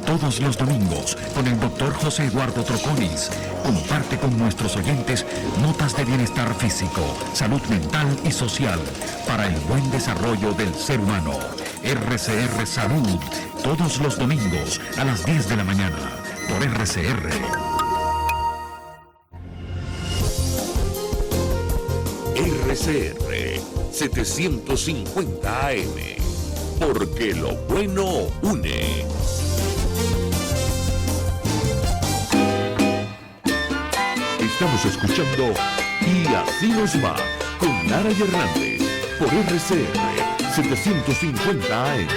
Todos los domingos, con el doctor José Eduardo Troconis, comparte con nuestros oyentes notas de bienestar físico, salud mental y social para el buen desarrollo del ser humano. RCR Salud, todos los domingos a las 10 de la mañana. Por RCR. RCR 750 AM. Porque lo bueno une. Estamos escuchando Y Así Nos Va con Lara y Hernández por RCR 750 AM.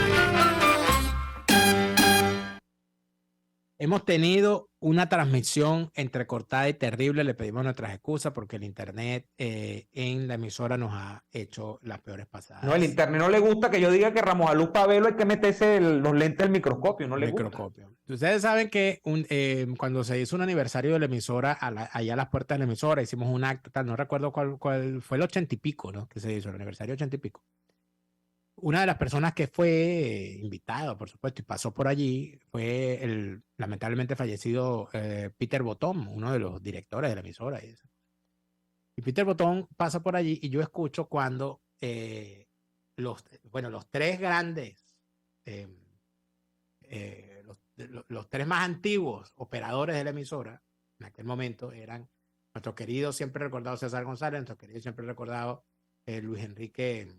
Hemos tenido una transmisión entrecortada y terrible. Le pedimos nuestras excusas porque el internet en la emisora nos ha hecho las peores pasadas. No, el internet no le gusta que yo diga que Ramos Aluz Pavelo hay que meterse los lentes del microscopio, no le gusta. Ustedes saben que cuando se hizo un aniversario de la emisora, allá a las puertas de la emisora, hicimos un acto, tal, no recuerdo cuál fue el 80 y pico, ¿no? Que se hizo, el aniversario 80 y pico. Una de las personas que fue invitada, por supuesto, y pasó por allí, fue el lamentablemente fallecido Peter Botón, uno de los directores de la emisora. Y Peter Botón pasa por allí y yo escucho cuando los tres grandes, los tres más antiguos operadores de la emisora, en aquel momento eran nuestro querido, siempre recordado César González, nuestro querido, siempre recordado Luis Enrique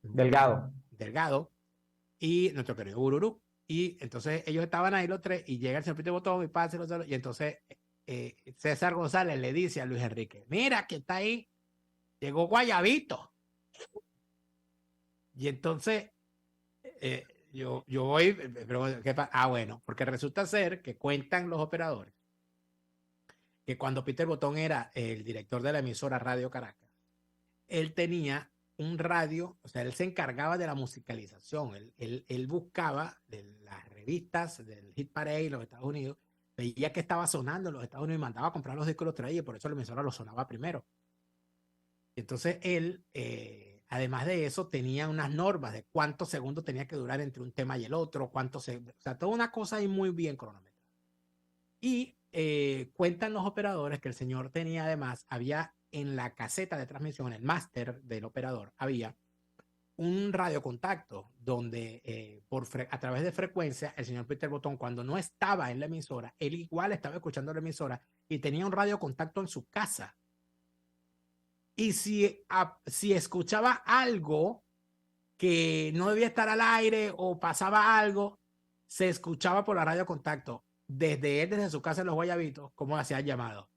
Delgado y nuestro querido Ururú. Y entonces ellos estaban ahí los tres y llega el señor Peter Botón y pasa y entonces César González le dice a Luis Enrique, mira que está ahí, llegó Guayabito. Y entonces yo voy, pero bueno, porque resulta ser que cuentan los operadores que cuando Peter Botón era el director de la emisora Radio Caracas, él tenía un radio, o sea, él se encargaba de la musicalización, él buscaba de las revistas del Hit Parade en los Estados Unidos, veía que estaba sonando en los Estados Unidos y mandaba a comprar los discos y los traía, y por eso la emisora lo sonaba primero. Y entonces él, además de eso, tenía unas normas de cuántos segundos tenía que durar entre un tema y el otro, o sea, toda una cosa ahí muy bien cronometrada. Y cuentan los operadores que el señor tenía además, había en la caseta de transmisión, en el máster del operador, había un radiocontacto donde a través de frecuencia el señor Peter Botón, cuando no estaba en la emisora, él igual estaba escuchando la emisora y tenía un radiocontacto en su casa. Y si escuchaba algo que no debía estar al aire o pasaba algo, se escuchaba por la radiocontacto desde su casa en Los Guayabitos, como hacía el llamado.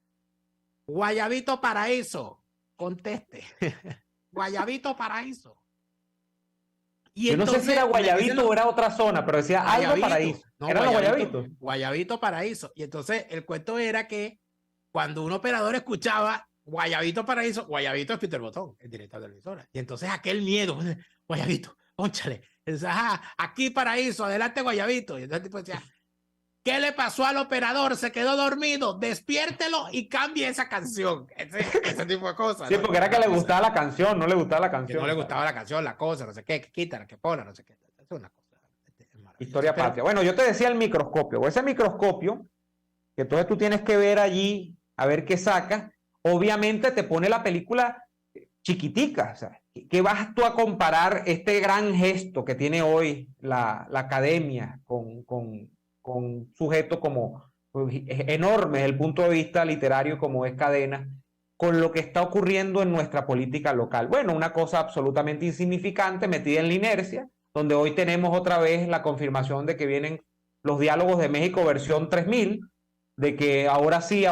Guayabito Paraíso, conteste. Guayabito Paraíso. Y yo entonces, no sé si era Guayabito o era otra zona, pero decía Guayabito, algo Paraíso. No, era Guayabito Paraíso. Y entonces el cuento era que cuando un operador escuchaba Guayabito Paraíso, Guayabito es Peter Botón, el director de la emisora. Y entonces aquel miedo, Guayabito, pónchale. Entonces, aquí Paraíso, adelante Guayabito. Y entonces el tipo decía, ¿qué le pasó al operador? Se quedó dormido, despiértelo y cambie esa canción. Ese tipo de cosas. Sí, ¿no? porque era que le gustaba la canción, no le gustaba la Que canción. no le gustaba la canción, la cosa, no sé qué, que quítala, que ponla, no sé qué. Es una cosa. Historia Pero- patria. Bueno, yo te decía el microscopio. Ese microscopio, que entonces tú tienes que ver allí, a ver qué sacas, obviamente te pone la película chiquitica. O sea, ¿qué vas tú a comparar este gran gesto que tiene hoy la academia con sujetos como enormes desde el punto de vista literario como es Cadena, con lo que está ocurriendo en nuestra política local? Bueno, una cosa absolutamente insignificante metida en la inercia, donde hoy tenemos otra vez la confirmación de que vienen los diálogos de México versión 3000, de que ahora sí,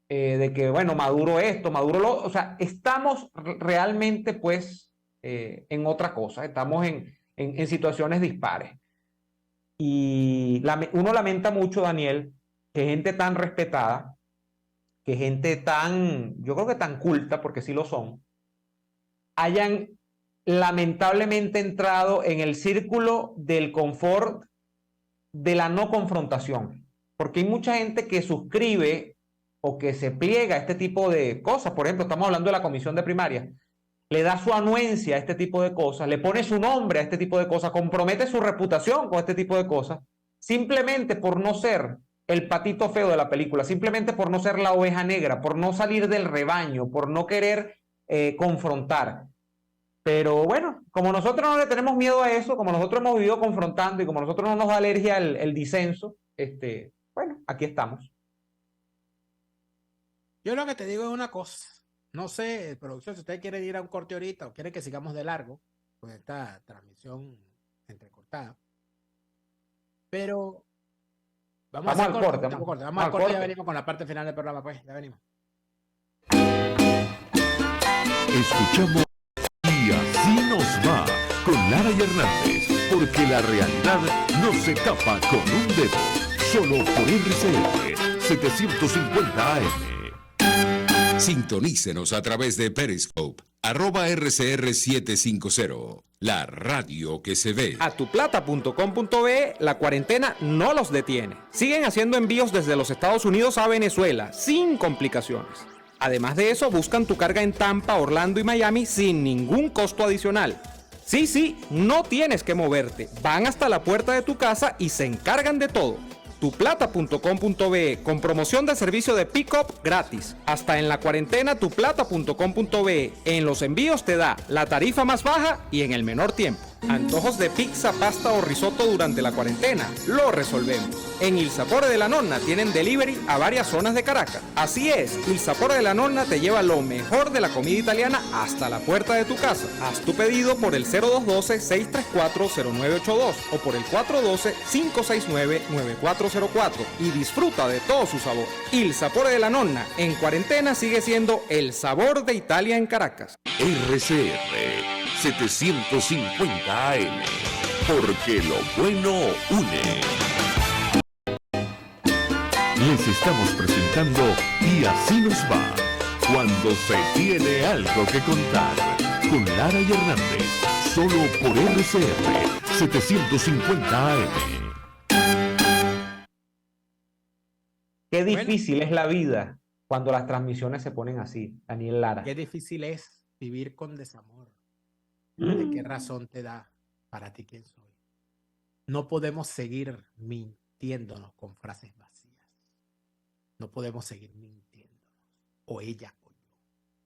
de que, bueno, Maduro esto, Maduro lo... O sea, estamos realmente, pues, en otra cosa, estamos en situaciones dispares. Y uno lamenta mucho, Daniel, que gente tan respetada, que gente tan, yo creo que tan culta, porque sí lo son, hayan lamentablemente entrado en el círculo del confort de la no confrontación. Porque hay mucha gente que suscribe o que se pliega a este tipo de cosas. Por ejemplo, estamos hablando de la comisión de primaria. Le da su anuencia a este tipo de cosas, le pone su nombre a este tipo de cosas, compromete su reputación con este tipo de cosas, simplemente por no ser el patito feo de la película, simplemente por no ser la oveja negra, por no salir del rebaño, por no querer confrontar. Pero bueno, como nosotros no le tenemos miedo a eso, como nosotros hemos vivido confrontando y como nosotros no nos da alergia el disenso, bueno, aquí estamos. Yo lo que te digo es una cosa. No sé, producción, si ustedes quieren ir a un corte ahorita o quieren que sigamos de largo con esta transmisión entrecortada. Pero vamos a hacer Vamos al corte, Vamos al corte y ya venimos con la parte final del programa, pues. Ya venimos. Escuchamos Y Así Nos Va con Lara y Hernández, porque la realidad no se tapa con un dedo, solo por RCR 750 AM. Sintonícenos a través de Periscope, @RCR750, la radio que se ve. Atuplata.com.be, la cuarentena no los detiene. Siguen haciendo envíos desde los Estados Unidos a Venezuela, sin complicaciones. Además de eso, buscan tu carga en Tampa, Orlando y Miami sin ningún costo adicional. Sí, no tienes que moverte. Van hasta la puerta de tu casa y se encargan de todo. Tuplata.com.be, con promoción de servicio de pick-up gratis. Hasta en la cuarentena, tuplata.com.be. En los envíos te da la tarifa más baja y en el menor tiempo. Antojos de pizza, pasta o risotto durante la cuarentena, lo resolvemos. En Il Sapore de la Nonna tienen delivery a varias zonas de Caracas. Así es, Il Sapore de la Nonna te lleva lo mejor de la comida italiana hasta la puerta de tu casa. Haz tu pedido por el 0212-634-0982 o por el 412-569-9404 y disfruta de todo su sabor. Il Sapore de la Nonna en cuarentena sigue siendo el sabor de Italia en Caracas. RCR 750 AM, porque lo bueno une. Les estamos presentando Y Así Nos Va, cuando se tiene algo que contar, con Lara y Hernández, solo por RCR 750 AM. Qué difícil es la vida cuando las transmisiones se ponen así, Daniel Lara. Qué difícil es vivir con desamor. ¿De qué razón te da para ti quién soy? No podemos seguir mintiéndonos con frases vacías. No podemos seguir mintiéndonos. O ella o yo.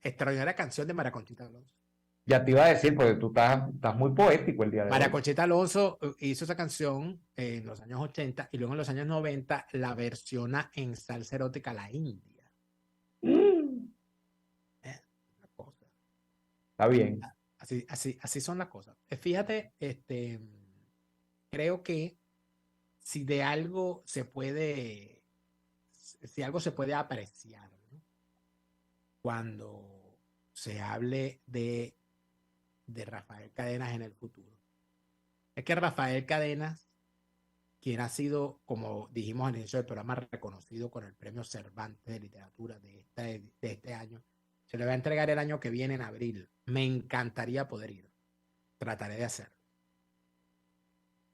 Extraordinaria canción de María Conchita Alonso. Ya te iba a decir, porque tú estás muy poético el día de María hoy. Conchita Alonso hizo esa canción en los años 80 y luego en los años 90 la versiona en salsa erótica La India. Una cosa. Está bien. Así son las cosas. Fíjate, creo que si de algo se puede, si algo se puede apreciar, ¿no? Cuando se hable de Rafael Cadenas en el futuro, es que Rafael Cadenas quien ha sido, como dijimos al inicio del programa, reconocido con el premio Cervantes de literatura de este año. Se le va a entregar el año que viene, en abril. Me encantaría poder ir. Trataré de hacerlo.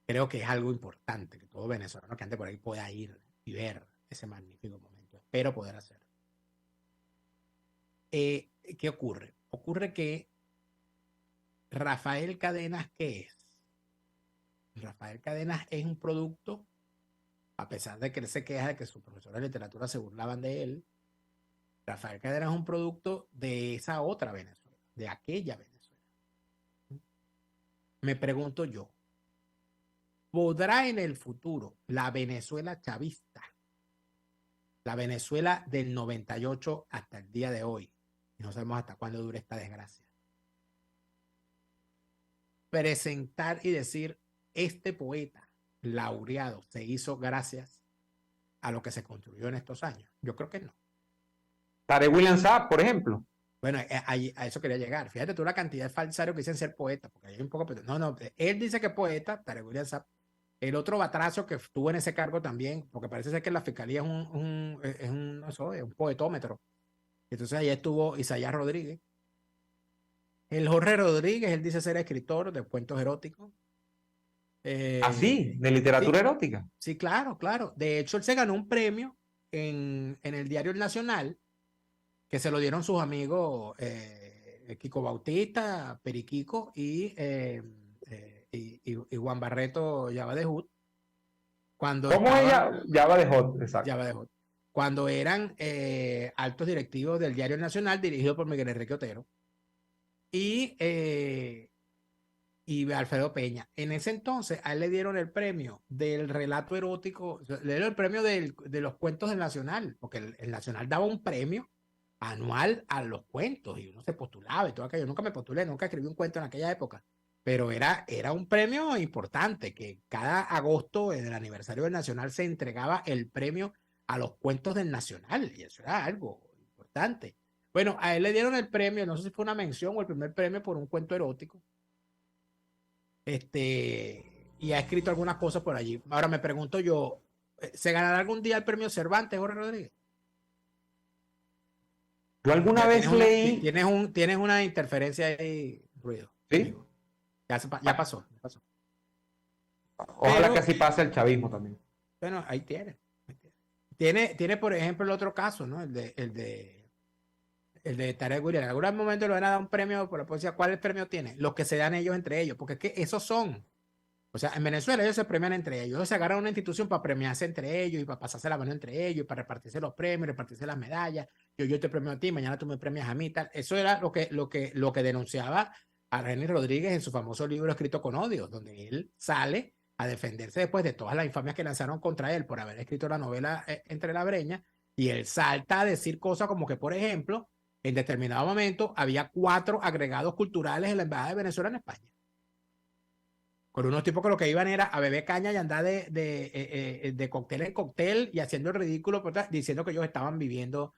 Creo que es algo importante que todo venezolano que ande por ahí pueda ir y ver ese magnífico momento. Espero poder hacerlo. ¿Qué ocurre? Ocurre que Rafael Cadenas, ¿qué es? Rafael Cadenas es un producto, a pesar de que él se queja de que sus profesores de literatura se burlaban de él, Rafael Cadenas es un producto de esa otra Venezuela, de aquella Venezuela. Me pregunto yo, ¿podrá en el futuro la Venezuela chavista, la Venezuela del 98 hasta el día de hoy, y no sabemos hasta cuándo dure esta desgracia, presentar y decir, este poeta laureado se hizo gracias a lo que se construyó en estos años? Yo creo que no. Tarek William Saab, por ejemplo. Bueno, a eso quería llegar. Fíjate tú la cantidad de falsarios que dicen ser poeta, porque hay un poco... No, él dice que es poeta, Tarek William Saab. El otro batrazo que estuvo en ese cargo también, porque parece ser que la fiscalía es un poetómetro. Entonces ahí estuvo Isaías Rodríguez. El Jorge Rodríguez, él dice ser escritor de cuentos eróticos. Así, de literatura erótica. Sí, claro, claro. De hecho, él se ganó un premio en el diario El Nacional, que se lo dieron sus amigos Kiko Bautista, Periquico y Juan Barreto Java de Hood. ¿Cómo ella? Java de Hood, exacto. Java de Hood. Cuando eran altos directivos del diario El Nacional, dirigido por Miguel Enrique Otero y Alfredo Peña. En ese entonces a él le dieron el premio del relato erótico, le dieron el premio de los cuentos del Nacional, porque el Nacional daba un premio anual a los cuentos y uno se postulaba y todo aquello. Yo nunca me postulé, nunca escribí un cuento en aquella época, pero era un premio importante que cada agosto en el aniversario del Nacional se entregaba el premio a los cuentos del Nacional y eso era algo importante. Bueno, a él le dieron el premio, no sé si fue una mención o el primer premio por un cuento erótico. Y ha escrito algunas cosas por allí. Ahora me pregunto yo, ¿se ganará algún día el premio Cervantes, Jorge Rodríguez? Yo alguna vez leí... Tienes una interferencia ahí, ruido. Sí. Ya pasó. Ojalá que así pase el chavismo también. Bueno, ahí tiene. Tiene, por ejemplo, el otro caso, ¿no? El de Tarek William. En algún momento le van a dar un premio por la poesía. ¿Cuál premio tiene? Los que se dan ellos entre ellos, porque es que esos son. O sea, en Venezuela ellos se premian entre ellos. Ellos se agarran una institución para premiarse entre ellos y para pasarse la mano entre ellos y para repartirse los premios, repartirse las medallas. Yo te premio a ti, mañana tú me premias a mí, tal. Eso era lo que denunciaba a René Rodríguez en su famoso libro Escrito con Odio, donde él sale a defenderse después de todas las infamias que lanzaron contra él por haber escrito la novela Entre la Breña, y él salta a decir cosas como que, por ejemplo, en determinado momento había 4 agregados culturales en la Embajada de Venezuela en España, con unos tipos que lo que iban era a beber caña y andar de cóctel en cóctel y haciendo el ridículo, diciendo que ellos estaban viviendo,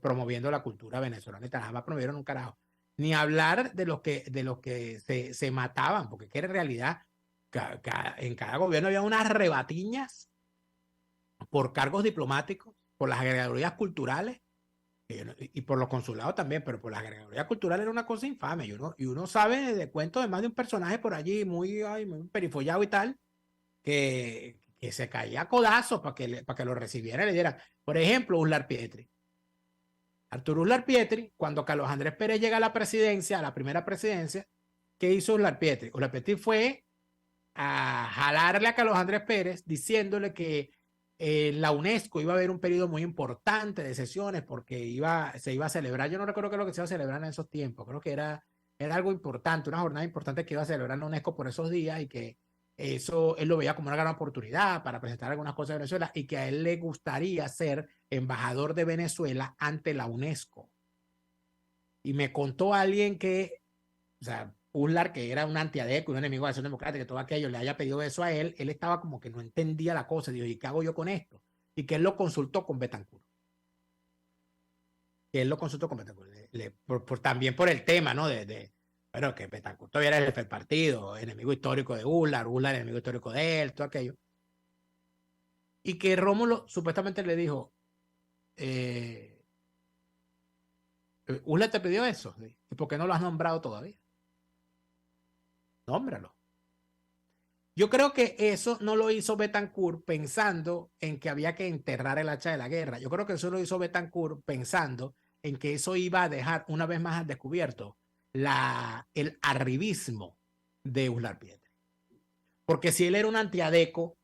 promoviendo la cultura venezolana, y jamás promovieron un carajo. Ni hablar de los que se mataban, porque que en realidad en cada gobierno había unas rebatiñas por cargos diplomáticos, por las agregadurías culturales y por los consulados también, pero por las agregadurías culturales era una cosa infame. Y uno sabe de cuentos de más de un personaje por allí muy perifollado y tal, que se caía a codazos para que lo recibiera y le diera. Por ejemplo, Uslar Pietri. Arturo Uslar Pietri, cuando Carlos Andrés Pérez llega a la presidencia, a la primera presidencia, ¿qué hizo Uslar Pietri? Uslar Pietri fue a jalarle a Carlos Andrés Pérez diciéndole que la UNESCO iba a haber un periodo muy importante de sesiones porque se iba a celebrar, yo no recuerdo qué es lo que se iba a celebrar en esos tiempos, creo que era algo importante, una jornada importante que iba a celebrar la UNESCO por esos días, y que eso él lo veía como una gran oportunidad para presentar algunas cosas de Venezuela, y que a él le gustaría ser embajador de Venezuela ante la UNESCO. Y me contó alguien que, o sea, Uslar, que era un antiadeco, un enemigo de la Acción Democrática, que todo aquello, le haya pedido eso a él estaba como que no entendía la cosa. Dijo, ¿y qué hago yo con esto? Y que él lo consultó con Betancourt. También por el tema, ¿no? Bueno, que Betancourt todavía era el jefe del partido, enemigo histórico de Uslar, enemigo histórico de él, todo aquello. Y que Rómulo supuestamente le dijo, Uslar te pidió eso, ¿sí? ¿Y por qué no lo has nombrado todavía? Nómbralo. Yo creo que eso no lo hizo Betancourt pensando en que había que enterrar el hacha de la guerra. Yo creo que eso lo hizo Betancourt pensando en que eso iba a dejar una vez más al descubierto el arribismo de Uslar Pietri. Porque si él era un antiadeco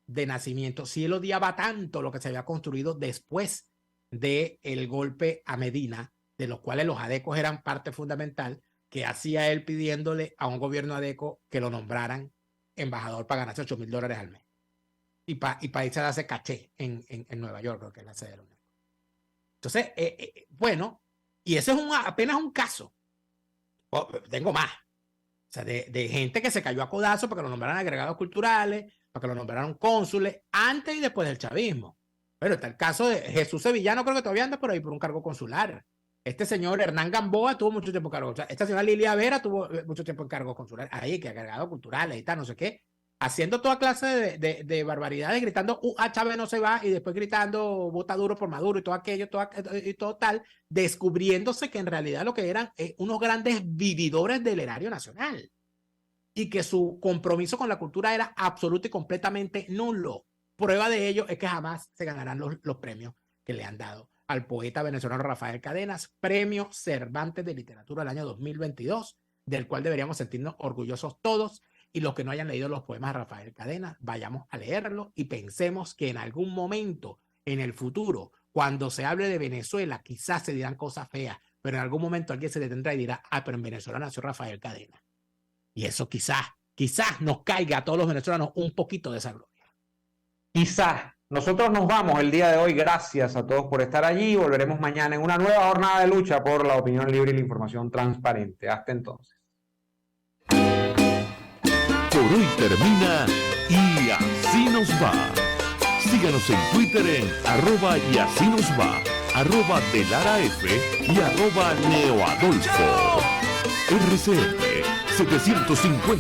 de nacimiento, si él odiaba tanto lo que se había construido después del golpe a Medina, de los cuales los adecos eran parte fundamental, que hacía él pidiéndole a un gobierno adeco que lo nombraran embajador para ganarse $8,000 al mes. Y para irse a darse caché en Nueva York, creo que es la sede de la UNESCO. Entonces, bueno, y eso es apenas un caso. Tengo más. O sea, de gente que se cayó a codazo para que lo nombraran agregados culturales, para que lo nombraran cónsules, antes y después del chavismo. Pero está el caso de Jesús Sevillano, creo que todavía anda por ahí por un cargo consular. Este señor Hernán Gamboa tuvo mucho tiempo en cargo. O sea, esta señora Lilia Vera tuvo mucho tiempo en cargo consular. Ahí, que agregados culturales y tal, no sé qué. Haciendo toda clase de barbaridades, gritando, Chávez no se va, y después gritando, vota duro por Maduro y todo aquello, y todo tal, descubriéndose que en realidad lo que eran unos grandes vividores del erario nacional. Y que su compromiso con la cultura era absoluto y completamente nulo. Prueba de ello es que jamás se ganarán los premios que le han dado al poeta venezolano Rafael Cadenas, Premio Cervantes de Literatura del año 2022, del cual deberíamos sentirnos orgullosos todos. Y los que no hayan leído los poemas de Rafael Cadenas, vayamos a leerlo y pensemos que en algún momento, en el futuro, cuando se hable de Venezuela, quizás se dirán cosas feas, pero en algún momento alguien se detendrá y dirá, pero en Venezuela nació Rafael Cadenas. Y eso quizás nos caiga a todos los venezolanos un poquito de esa gloria. Quizás. Nosotros nos vamos el día de hoy. Gracias a todos por estar allí. Volveremos mañana en una nueva jornada de lucha por la opinión libre y la información transparente. Hasta entonces. Por hoy termina Y Así Nos Va. Síganos en Twitter en @YASíNosVa, @DeLaraF y @NeoAdolfo. RCR 750.